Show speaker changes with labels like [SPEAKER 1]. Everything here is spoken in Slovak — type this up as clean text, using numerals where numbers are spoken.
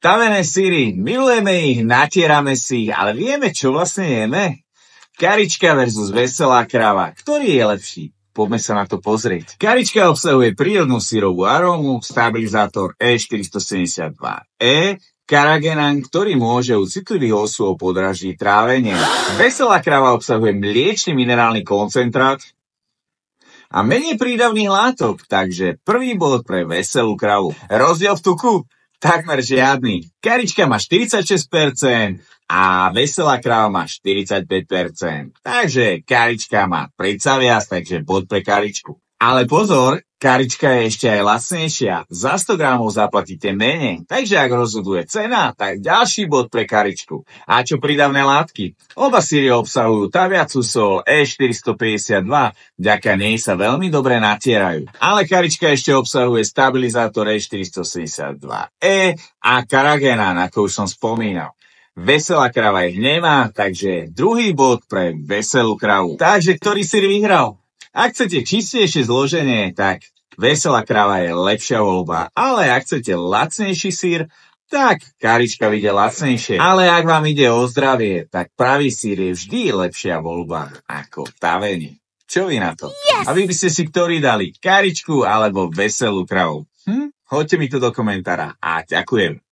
[SPEAKER 1] Tavené syry, milujeme ich, natierame si ich, ale vieme, čo vlastne jeme? Karička versus veselá krava. Ktorý je lepší? Poďme sa na to pozrieť. Karička obsahuje prírodnú syrovú arómu, stabilizátor E472E, karagenan, ktorý môže u citlivých osôb podražiť trávenie. Veselá krava obsahuje mliečny minerálny koncentrát a menej prídavných látok, takže prvý bod pre veselú kravu. Rozdiel v tuku? Takmer žiadny. Karička má 46% a veselá kráva má 45%. Takže karička má predsa viac, takže bod pre karičku. Ale pozor, karička je ešte aj lacnejšia. Za 100 gramov zaplatíte menej. Takže ak rozhoduje cena, tak ďalší bod pre karičku. A čo prídavné látky? Oba syry obsahujú taviacu sol E452, vďaka nej sa veľmi dobre natierajú. Ale karička ešte obsahuje stabilizátor E472E a karagenan, ako už som spomínal. Veselá krava ich nemá, takže druhý bod pre veselú kravu. Takže ktorý syr vyhral? Ak chcete čistejšie zloženie, tak veselá krava je lepšia voľba. Ale ak chcete lacnejší syr, tak karička vyjde lacnejšie. Ale ak vám ide o zdravie, tak pravý syr je vždy lepšia voľba ako tavený. Čo vy na to? Yes! A vy by ste si ktorý dali? Karičku alebo veselú kravu? Hoďte mi to do komentára a ďakujem.